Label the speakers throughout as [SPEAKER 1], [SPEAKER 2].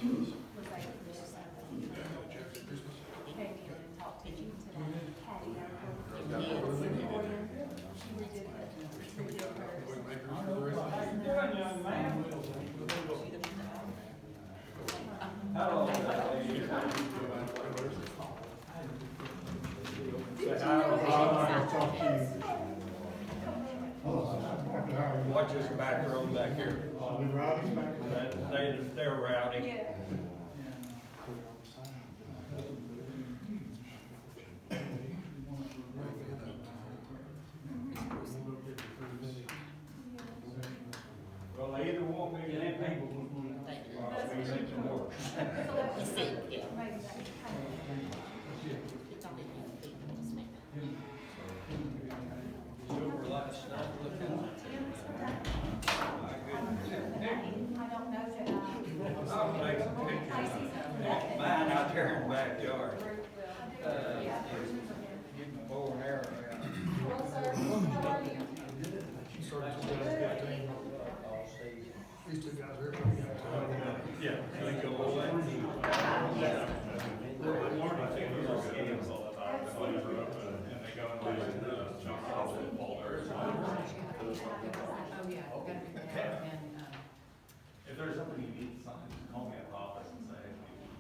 [SPEAKER 1] was able to do something. Came in and talked to you today, Patty, our Florian. She redid
[SPEAKER 2] Hello. Watch this back road back here. They're rowdy.
[SPEAKER 1] Yeah.
[SPEAKER 2] Well, they either want me to get people. Or I'll be making work. Silver light stuff, look at that. My goodness.
[SPEAKER 1] I don't know that
[SPEAKER 2] I'll take some pictures. Mine out there in the backyard. Get my bow and arrow out.
[SPEAKER 3] She started 2015.
[SPEAKER 2] I'll see.
[SPEAKER 3] These two guys here.
[SPEAKER 2] Yeah. They go away.
[SPEAKER 4] I think we were scams all the time, but when you're open and they go and jump off the folders.
[SPEAKER 5] Oh, yeah, gotta be that, and,
[SPEAKER 4] If there's something you need to sign, just call me at the office and say, hey, we need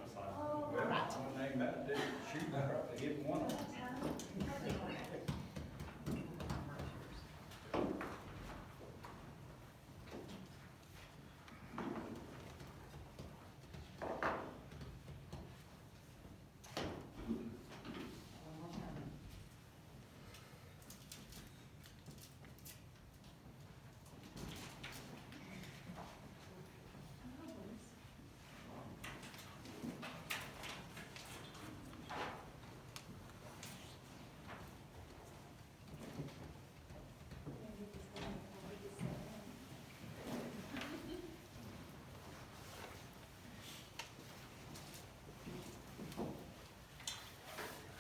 [SPEAKER 4] to sign.
[SPEAKER 2] Well, when they met, they shoot, they hit one of them.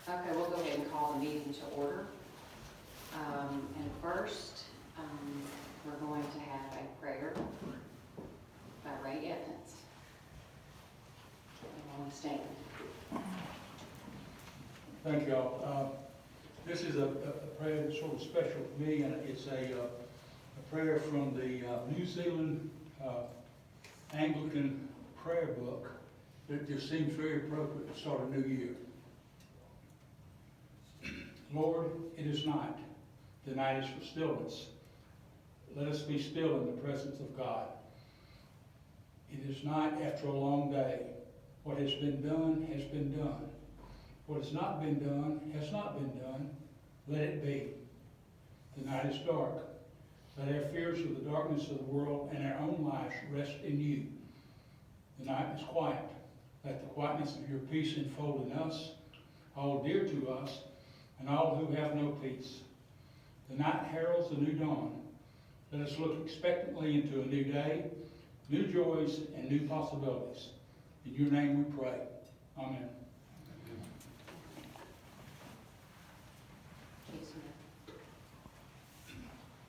[SPEAKER 5] okay, we'll go ahead and call the meeting to order. And first, we're going to have a prayer by Ray Evans. You want to stand?
[SPEAKER 6] Thank y'all. This is a prayer that's sort of special to me, and it's a prayer from the New Zealand Anglican prayer book that just seems very appropriate to start a new year. Lord, it is night. The night is for stillness. Let us be still in the presence of God. It is night after a long day. What has been done has been done. What has not been done has not been done. Let it be. The night is dark. Let our fears of the darkness of the world and our own lives rest in you. The night is quiet. Let the quietness of your peace enfold in us, all dear to us, and all who have no peace. The night heralds the new dawn. Let us look expectantly into a new day, new joys, and new possibilities. In your name we pray. Amen.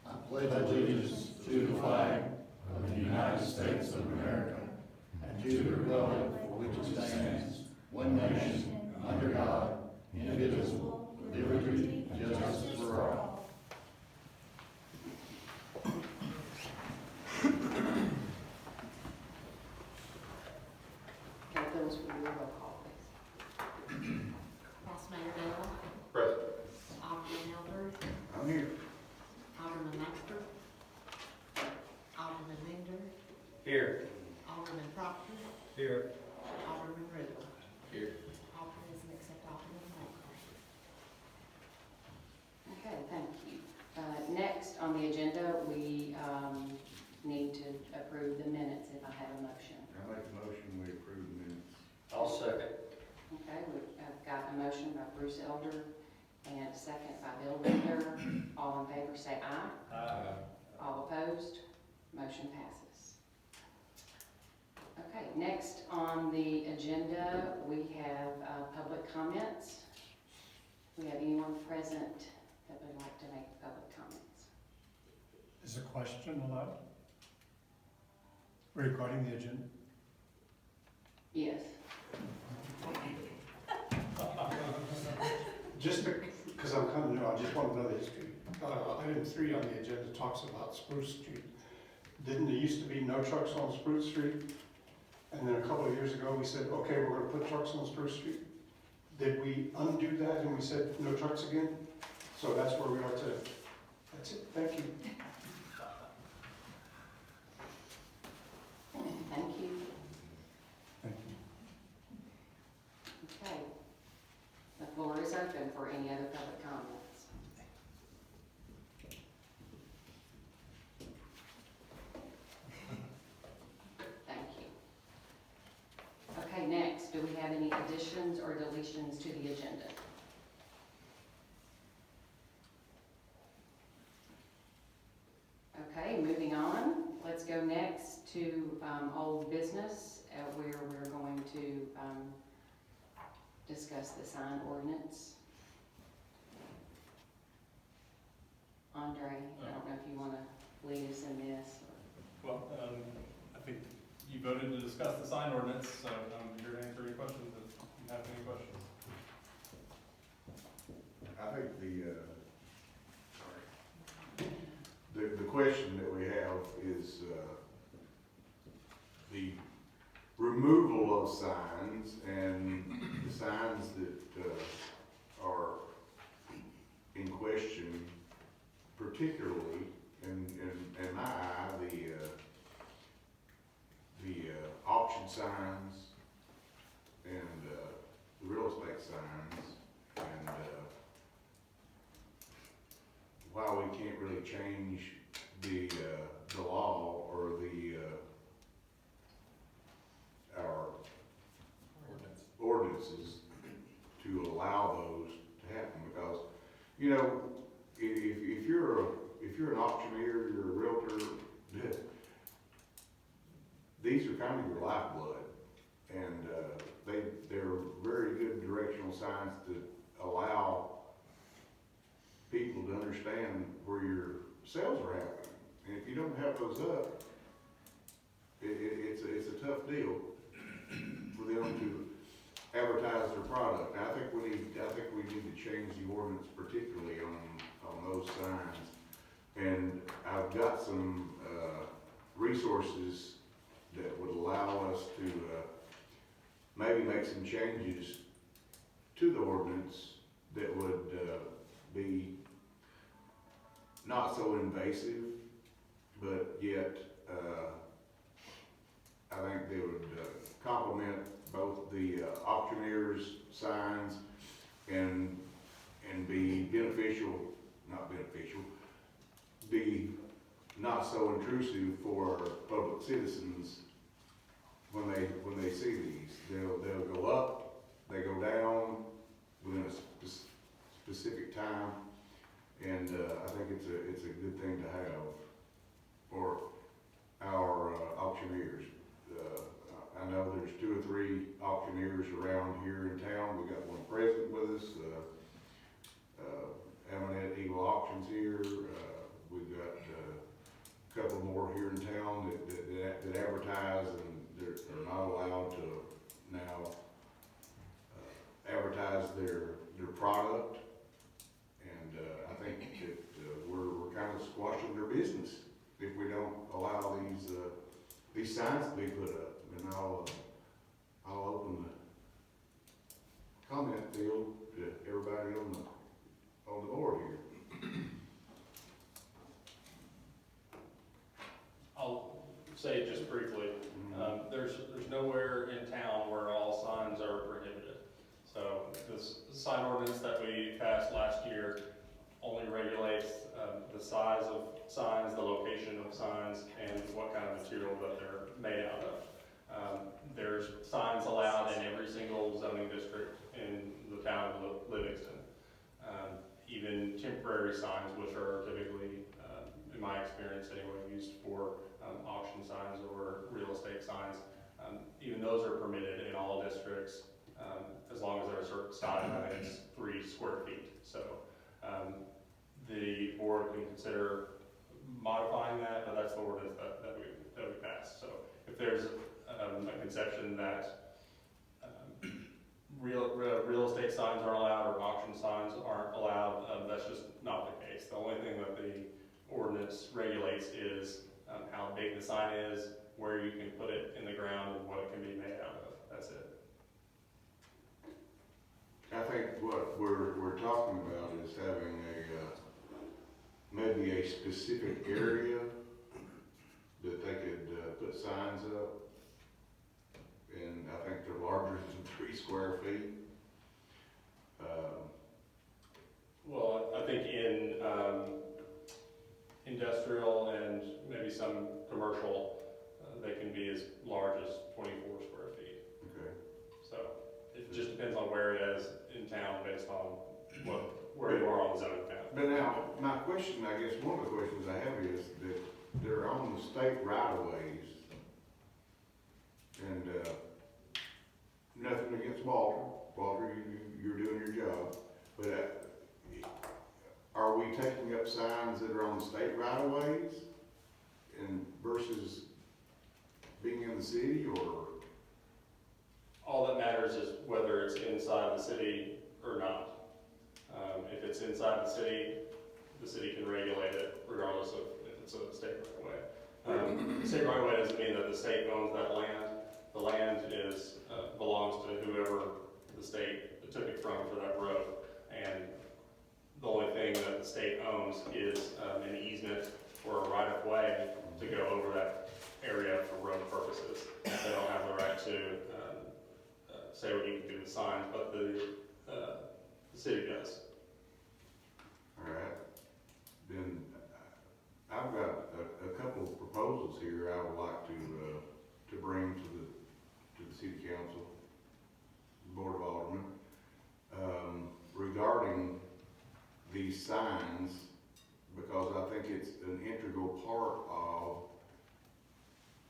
[SPEAKER 7] I pledge allegiance to the flag of the United States of America and to the republic for which it stands, one nation, under God, indivisible, with liberty and justice for all.
[SPEAKER 5] Okay, those will be roll call, please.
[SPEAKER 8] Vice Mayor Dale,
[SPEAKER 4] Present.
[SPEAKER 8] Alderman Elder,
[SPEAKER 7] I'm here.
[SPEAKER 8] Alderman Maxter, Alderman Linder,
[SPEAKER 2] Here.
[SPEAKER 8] Alderman Proctor,
[SPEAKER 2] Here.
[SPEAKER 8] Alderman Riddle.
[SPEAKER 2] Here.
[SPEAKER 8] Alternates except Alderman Maxter.
[SPEAKER 5] Okay, thank you. Next on the agenda, we need to approve the minutes if I have a motion.
[SPEAKER 7] I make a motion, we approve the minutes.
[SPEAKER 2] I'll second.
[SPEAKER 5] Okay, I've got a motion by Bruce Elder and a second by Bill Linder. All in favor say aye. All opposed, motion passes. Okay, next on the agenda, we have public comments. We have anyone present that would like to make public comments?
[SPEAKER 3] Is a question allowed regarding the agenda?
[SPEAKER 5] Yes.
[SPEAKER 3] Just because I'm kind of new, I just want to know the history. Item 3 on the agenda talks about Spruce Street. Didn't there used to be no trucks on Spruce Street? And then a couple of years ago, we said, okay, we're going to put trucks on Spruce Street. Did we undo that and we said no trucks again? So that's where we are today. That's it. Thank you.
[SPEAKER 5] Thank you.
[SPEAKER 7] Thank you.
[SPEAKER 5] Okay. The floor is open for any other public comments. Thank you. Okay, next, do we have any additions or deletions to the agenda? Okay, moving on. Let's go next to old business, where we're going to discuss the sign ordinance. Andre, I don't know if you want to lead us in this.
[SPEAKER 4] Well, I think you voted to discuss the sign ordinance, so I'm here to answer any questions if you have any questions.
[SPEAKER 7] I think the question that we have is, the removal of signs and the signs that, are in question, particularly in my eye, the auction signs and, the real estate signs, and, while we can't really change the law or our ordinances to allow those to happen, because, you know, if you're an auctioneer, you're a realtor, these are kind of your lifeblood, and they're very good directional signs that allow people to understand where your sales are happening. And if you don't have those up, it's a tough deal for them to advertise their product. I think we need to change the ordinance, particularly on those signs. And I've got some resources that would allow us to maybe make some changes to the ordinance that would be not so invasive, but yet I think they would complement both the auctioneers' signs and be be not so intrusive for public citizens when they see these. They'll go up, they go down within a specific time, and I think it's a good thing to have for our auctioneers. I know there's 2 or 3 auctioneers around here in town. We got one present with us, Eminent Eagle Auctions here. We've got a couple more here in town that advertise, and they're not allowed to now advertise their product. And I think that we're kind of squashing their business if we don't allow these signs to be put up. And I'll open the comment field to everybody on the board here.
[SPEAKER 4] I'll say just briefly, there's nowhere in town where all signs are prohibited. So this sign ordinance that we passed last year only regulates the size of signs, the location of signs, and what kind of material that they're made out of. There's signs allowed in every single zoning district in the town of Livingston. Even temporary signs, which are typically, in my experience anyway, used for auction signs or real estate signs. Even those are permitted in all districts, as long as they're a certain size. I think it's 3 square feet. So the board can consider modifying that, but that's the ordinance that we passed. So if there's a conception that real estate signs aren't allowed or auction signs aren't allowed. That's just not the case. The only thing that the ordinance regulates is how big the sign is, where you can put it in the ground, and what it can be made out of. That's it.
[SPEAKER 7] I think what we're talking about is having maybe a specific area that they could put signs up. And I think they're larger than 3 square feet.
[SPEAKER 4] Well, I think in industrial and maybe some commercial, they can be as large as 24 square feet.
[SPEAKER 7] Okay.
[SPEAKER 4] So it just depends on where it is in town based on where you are on the zoning map.
[SPEAKER 7] But now, my question, I guess one of the questions I have is that they're on the state right-of-ways. And nothing against Walter. Walter, you're doing your job. But are we taking up signs that are on the state right-of-ways and versus being in the city, or?
[SPEAKER 4] All that matters is whether it's inside the city or not. If it's inside the city can regulate it regardless of if it's a state right-of-way. The state right-of-way doesn't mean that the state owns that land. The land belongs to whoever the state took it from for that road. And the only thing that the state owns is an easement or a right-of-way to go over that area for road purposes. They don't have the right to say what you can do with signs, but the city does.
[SPEAKER 7] All right. Then I've got a couple of proposals here I would like to bring to the city council, board of aldermen, regarding these signs, because I think it's an integral part of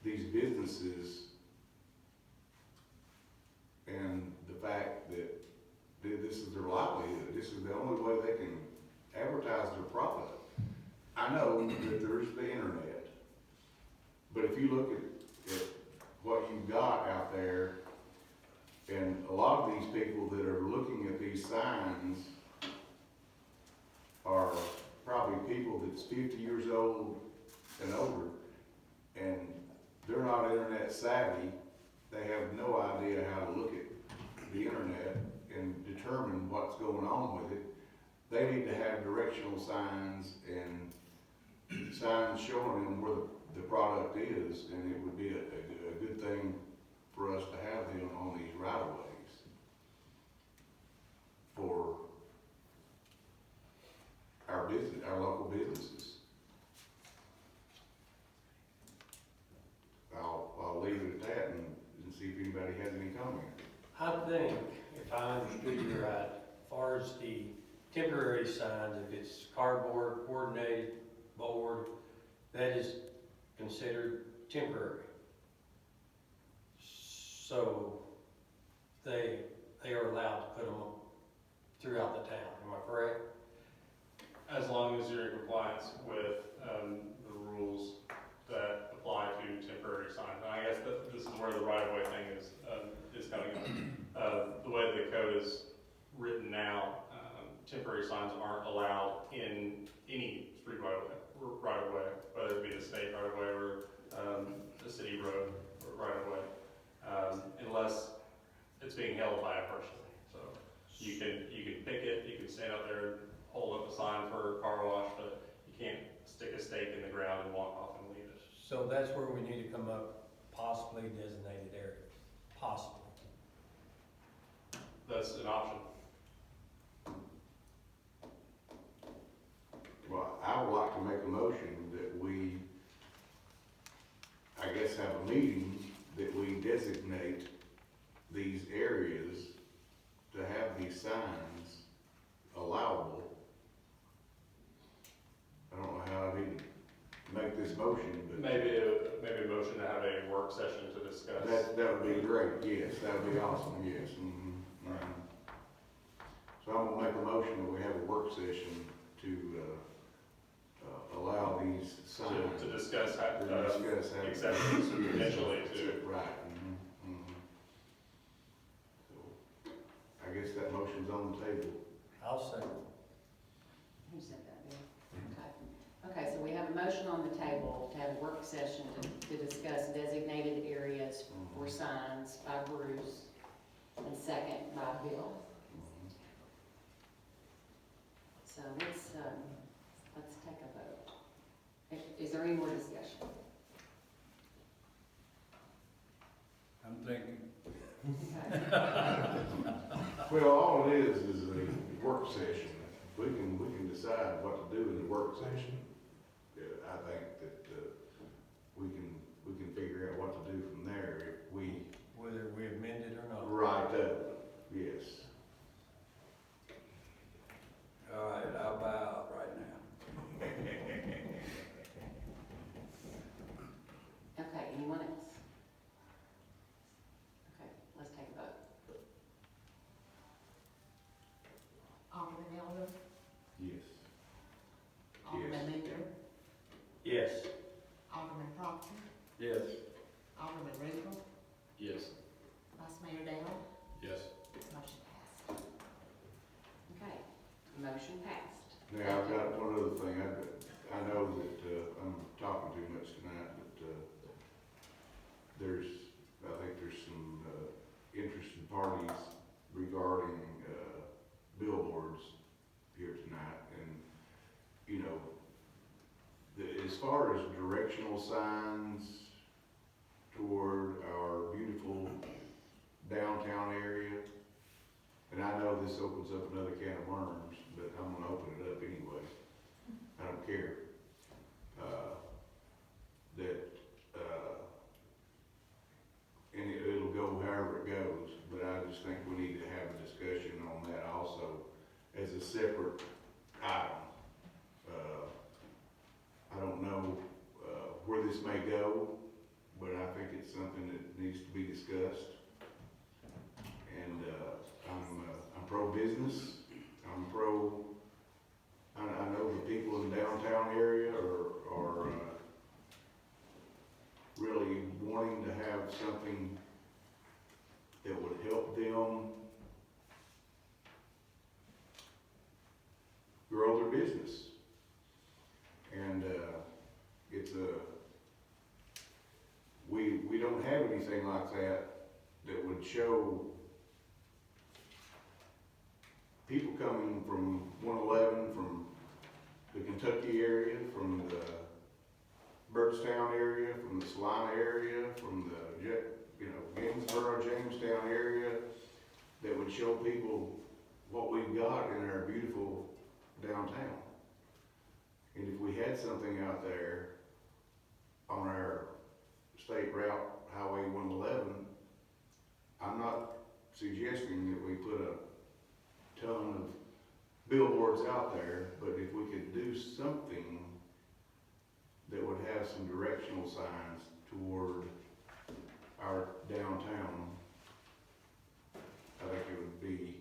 [SPEAKER 7] these businesses and the fact that this is their livelihood. This is the only way they can advertise their product. I know that there's the internet, but if you look at what you've got out there, and a lot of these people that are looking at these signs are probably people that's 50 years old and older, and they're not internet savvy. They have no idea how to look at the internet and determine what's going on with it. They need to have directional signs and signs showing them where the product is, and it would be a good thing for us to have them on these right-of-ways for our business, our local businesses. I'll leave it at that and see if anybody has any comment.
[SPEAKER 9] I think, if I understood you right, as far as the temporary signs, if it's cardboard, coordinated, board, that is considered temporary. So they are allowed to put them throughout the town, am I correct?
[SPEAKER 4] As long as you're in compliance with the rules that apply to temporary signs. And I guess this is where the right-of-way thing is coming up. The way the code is written now, temporary signs aren't allowed in any street right-of-way, whether it be the state right-of-way or the city road right-of-way, unless it's being held by a person. So you can pick it, you can stand up there and hold up a sign for a car wash, but you can't stick a stake in the ground and walk off and leave it.
[SPEAKER 9] So that's where we need to come up, possibly designated area, possibly.
[SPEAKER 4] That's an option.
[SPEAKER 7] Well, I would like to make a motion that we, I guess, have a meeting that we designate these areas to have these signs allowable. I don't know how I need to make this motion, but.
[SPEAKER 4] Maybe a motion to have a work session to discuss.
[SPEAKER 7] That would be great, yes, that would be awesome, yes. So I'm gonna make a motion that we have a work session to, allow these signs.
[SPEAKER 4] To discuss how,
[SPEAKER 7] Exceptions.
[SPEAKER 4] potentially to.
[SPEAKER 7] Right.
[SPEAKER 9] I'll second.
[SPEAKER 5] Who said that, Bill? Okay. Okay, so we have a motion on the table to have a work session to discuss designated areas for signs by Bruce, and second by Bill. So let's take a vote. Is there any more discussion?
[SPEAKER 2] I'm thinking.
[SPEAKER 5] Okay.
[SPEAKER 7] Well, all it is a work session. We can decide what to do in the work session. Yeah, I think that, we can figure out what to do from there if we.
[SPEAKER 9] Whether we amend it or not.
[SPEAKER 7] Right up, yes.
[SPEAKER 2] All right, I'll bow out right now.
[SPEAKER 5] Okay, anyone else? Okay, let's take a vote.
[SPEAKER 8] Alderman Elder,
[SPEAKER 7] Yes.
[SPEAKER 8] Alderman Mayor,
[SPEAKER 9] Yes.
[SPEAKER 8] Alderman Proctor,
[SPEAKER 2] Yes.
[SPEAKER 8] Alderman Rudel,
[SPEAKER 4] Yes.
[SPEAKER 8] Vice Mayor Dale,
[SPEAKER 4] Yes.
[SPEAKER 8] motion passed.
[SPEAKER 5] Okay, motion passed.
[SPEAKER 7] Now, I've got one other thing. I know that, I'm talking too much tonight, but, I think there's some, interested parties regarding, billboards here tonight. And, you know, as far as directional signs toward our beautiful downtown area, and I know this opens up another can of worms, but I'm gonna open it up anyway. I don't care. And it'll go however it goes, but I just think we need to have a discussion on that also as a separate item. I don't know, where this may go, but I think it's something that needs to be discussed. And, I'm pro-business, I know the people in the downtown area are really wanting to have something that would help them grow their business. And, we don't have anything like that would show people coming from 111, from the Kentucky area, from the Birdstown area, from the Salina area, from the, Gainesboro, Jamestown area, that would show people what we've got in our beautiful downtown. And if we had something out there on our state route, Highway 111, I'm not suggesting that we put a ton of billboards out there, but if we could do something that would have some directional signs toward our downtown, I think it would be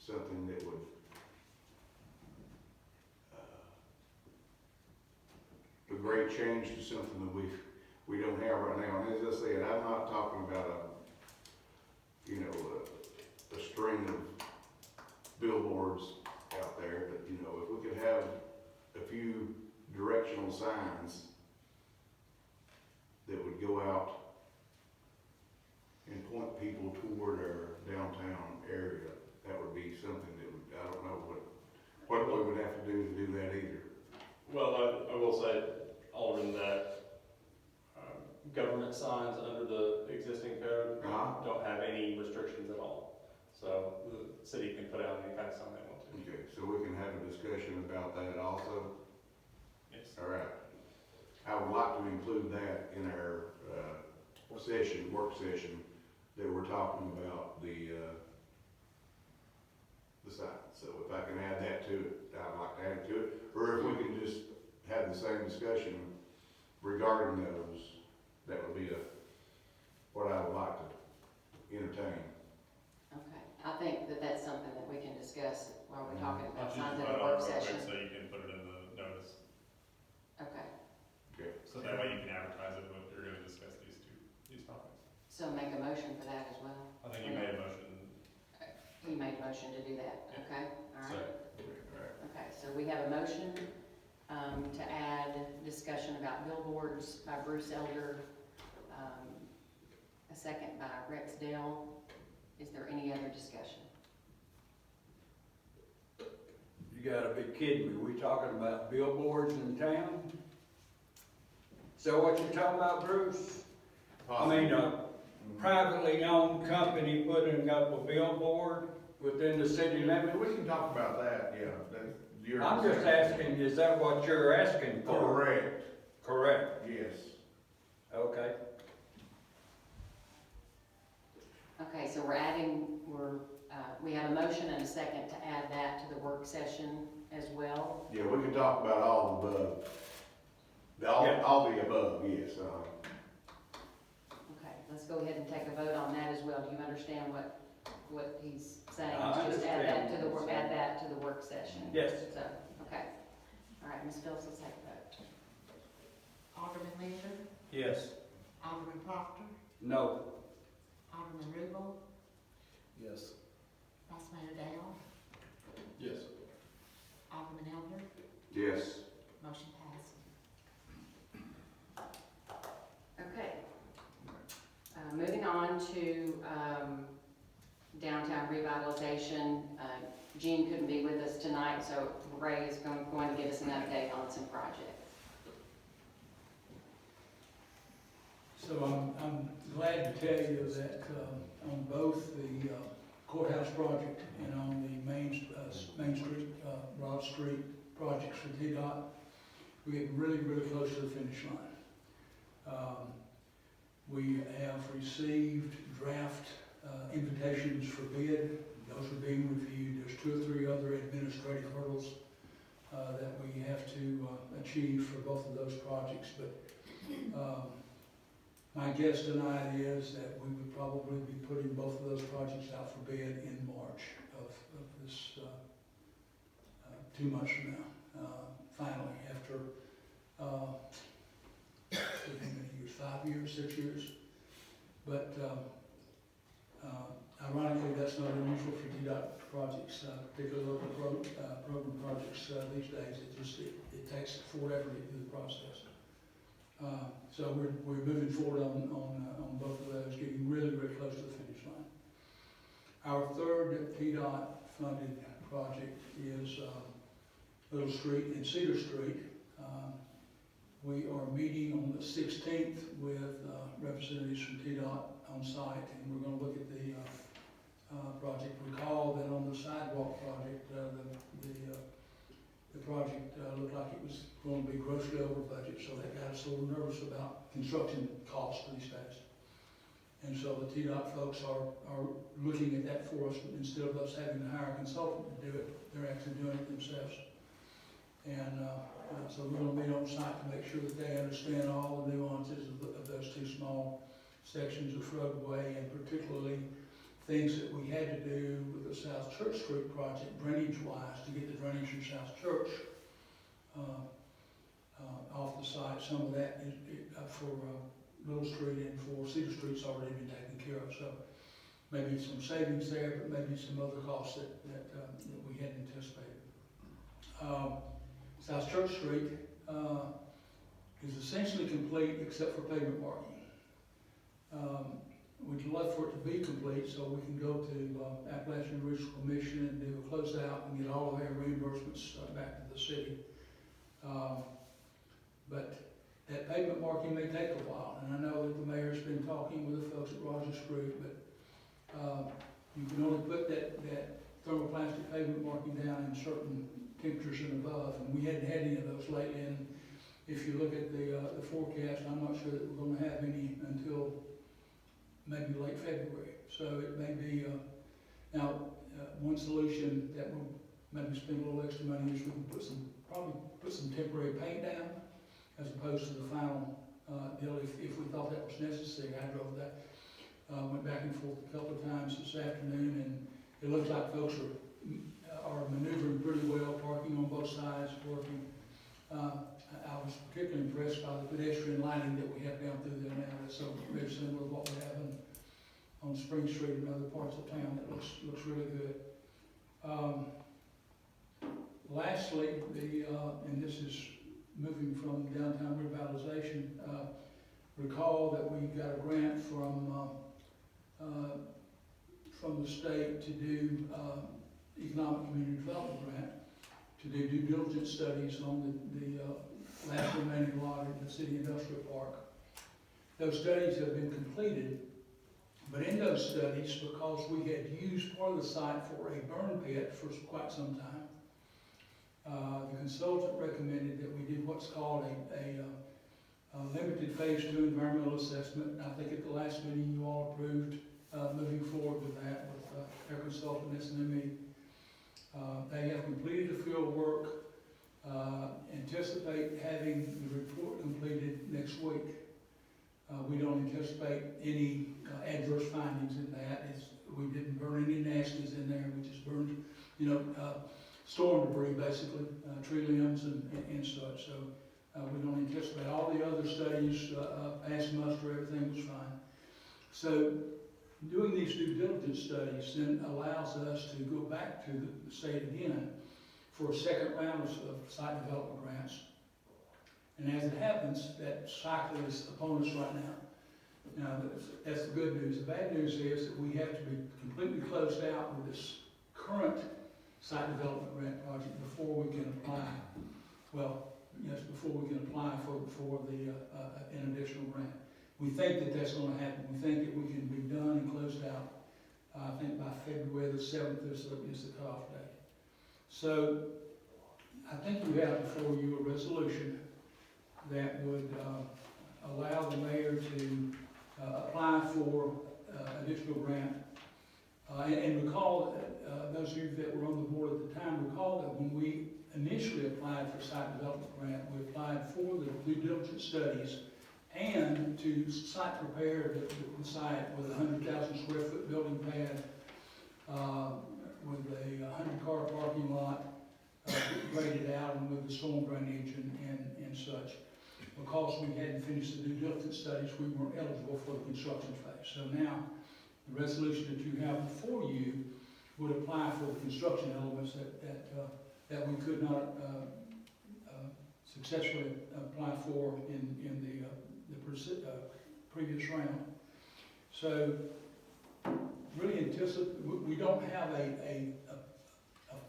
[SPEAKER 7] something that would a great change to something that we don't have right now. And as I said, I'm not talking about a string of billboards out there, but if we could have a few directional signs that would go out and point people toward our downtown area, that would be something that would, I don't know what we would have to do that either.
[SPEAKER 4] Well, I will say, Alderman, that government signs under the existing code don't have any restrictions at all. So the city can put out any kind of sign they want to.
[SPEAKER 7] Okay, so we can have a discussion about that also?
[SPEAKER 4] Yes.
[SPEAKER 7] All right. I would like to include that in our work session, that we're talking about the sign. So if I can add that to it, I'd like to add it to it. Or if we can just have the same discussion regarding those, that would be what I would like to entertain.
[SPEAKER 5] Okay, I think that that's something that we can discuss while we're talking
[SPEAKER 4] I'll
[SPEAKER 5] about
[SPEAKER 4] choose
[SPEAKER 5] signs
[SPEAKER 4] to
[SPEAKER 5] at
[SPEAKER 4] put
[SPEAKER 5] a
[SPEAKER 4] it on
[SPEAKER 5] work
[SPEAKER 4] real quick
[SPEAKER 5] session.
[SPEAKER 4] so you can put it in the notice.
[SPEAKER 5] Okay,
[SPEAKER 4] So that way you can advertise it, but you're gonna discuss these topics.
[SPEAKER 5] so make a motion for that as well.
[SPEAKER 4] I think you made a motion.
[SPEAKER 5] He made a motion to do that,
[SPEAKER 4] Yeah.
[SPEAKER 5] okay, all right.
[SPEAKER 4] So,
[SPEAKER 5] Okay, so we have a motion to add discussion about billboards by Bruce Elder, a second by Rex Dell. Is there any other discussion?
[SPEAKER 2] You gotta be kidding me, we talking about billboards in town? So what you talking about, Bruce? I mean, a privately owned company putting up a billboard within the city limits?
[SPEAKER 7] We can talk about that, yeah,
[SPEAKER 2] I'm just asking, is that what you're asking for?
[SPEAKER 7] Correct,
[SPEAKER 2] Correct,
[SPEAKER 7] yes.
[SPEAKER 2] okay.
[SPEAKER 5] Okay, so we have a motion and a second to add that to the work session as well.
[SPEAKER 7] Yeah, we can talk about all the above.
[SPEAKER 2] Yeah.
[SPEAKER 7] All the above, yes,
[SPEAKER 5] Okay, let's go ahead and take a vote on that as well. Do you understand what he's saying?
[SPEAKER 2] I
[SPEAKER 5] Just add that to
[SPEAKER 2] understand.
[SPEAKER 5] add that to the work session.
[SPEAKER 2] Yes.
[SPEAKER 5] So, okay. All right, Ms. Phillips, let's take a vote.
[SPEAKER 8] Alderman Leisure,
[SPEAKER 2] Yes.
[SPEAKER 8] Alderman Proctor,
[SPEAKER 2] No.
[SPEAKER 8] Alderman Rubel,
[SPEAKER 7] Yes.
[SPEAKER 8] Vice Mayor Dale,
[SPEAKER 4] yes.
[SPEAKER 8] Alderman Elder,
[SPEAKER 7] Yes.
[SPEAKER 8] motion passed.
[SPEAKER 5] Okay. Moving on to downtown revitalization. Jean couldn't be with us tonight, so Ray is going to give us an update on some projects.
[SPEAKER 6] So I'm glad to tell you that on both the courthouse project and on the Main Street, Broad Street projects for TDOT, we're getting really, really close to the finish line. We have received draft invitations for bid. Those are being reviewed. There's 2 or 3 other administrative hurdles that we have to achieve for both of those projects. But my guess tonight is that we would probably be putting both of those projects out for bid in March of this 2 months from now. Finally, after how many years? 5 years, 6 years? But ironically, that's not unusual for TDOT projects, particularly local program projects these days. It takes forever to get through the process. So we're moving forward on both of those, getting really, really close to the finish line. Our third TDOT funded project is Little Street and Cedar Street. We are meeting on the 16th with representatives from TDOT on site, and we're going to look at the project. Recall that on the sidewalk project, the project looked like it was going to be grossly over budget, so that got us a little nervous about construction costs these days. And so the TDOT folks are looking at that for us. Instead of us having to hire a consultant to do it, they're actually doing it themselves. And so we're going to meet on site to make sure that they understand all the nuances of those 2 small sections of roadway, and particularly things that we had to do with the South Church Street project, drainage-wise, to get the drainage from South Church off the site. Some of that is for Little Street and for Cedar Street's already been taken care of. So maybe some savings there, but maybe some other costs that we hadn't anticipated. South Church Street is essentially complete except for pavement marking. We'd love for it to be complete so we can go to Appalachian Regional Commission and do a closeout and get all of our reimbursements back to the city. But that pavement marking may take a while, and I know that the mayor's been talking with the folks at Rogers Street, but you can only put that thermoplastic pavement marking down in certain temperatures and above, and we hadn't had any of those lately. And if you look at the forecast, I'm not sure that we're going to have any until maybe late February. So it may be one solution that would maybe spend a little extra money is we can probably put some temporary paint down as opposed to the final deal if we thought that was necessary. I drove that, went back and forth a couple of times this afternoon, and it looks like folks are maneuvering pretty well, parking on both sides, working. I was particularly impressed by the pedestrian lighting that we have down through there now. That's so very similar to what we have on Spring Street and other parts of town that looks really good. Lastly, and this is moving from downtown revitalization, recall that we got a grant from the state to do economic community development grant to do due diligence studies on the last remaining lot in the city industrial park. Those studies have been completed, but in those studies, because we had used part of the site for a burn pit for quite some time, the consultant recommended that we did what's called a limited phase 2 environmental assessment. I think at the last meeting you all approved moving forward with that with their consultant SNME. They have completed the field work, anticipate having the report completed next week. We don't anticipate any adverse findings in that. We didn't burn any nasties in there. We just burned, storm debris basically, tree limbs and such. So we don't anticipate. All the other studies passed muster, everything was fine. So doing these due diligence studies then allows us to go back to the state again for a second round of site development grants. And as it happens, that cycle is upon us right now. Now, that's the good news. The bad news is that we have to be completely closed out with this current site development grant project before we can apply. Well, yes, before we can apply for an additional grant. We think that that's going to happen. We think that we can be done and closed out, I think by February the 7th is the cutoff date. So I think you have before you a resolution that would allow the mayor to apply for additional grant. And recall, those of you that were on the board at the time, recall that when we initially applied for site development grant, we applied for the due diligence studies and to site prepare the site with a 100,000 square foot building pad, with a 100-car parking lot, graded out and with the storm drainage and such. Because we hadn't finished the due diligence studies, we weren't eligible for the construction phase. So now, the resolution that you have before you would apply for the construction elements that we could not successfully apply for in the previous round. So, really we don't have a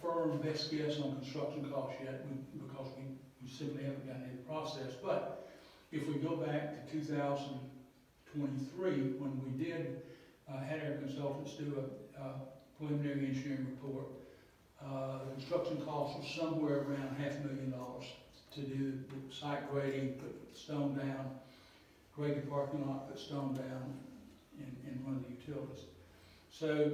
[SPEAKER 6] firm best guess on construction costs yet because we simply haven't gotten in the process. But if we go back to 2023, when we did had our consultants do a preliminary engineering report, the construction costs were somewhere around $500,000 to do the site grading, put the stone down, grade the parking lot, put stone down, and run the utilities. So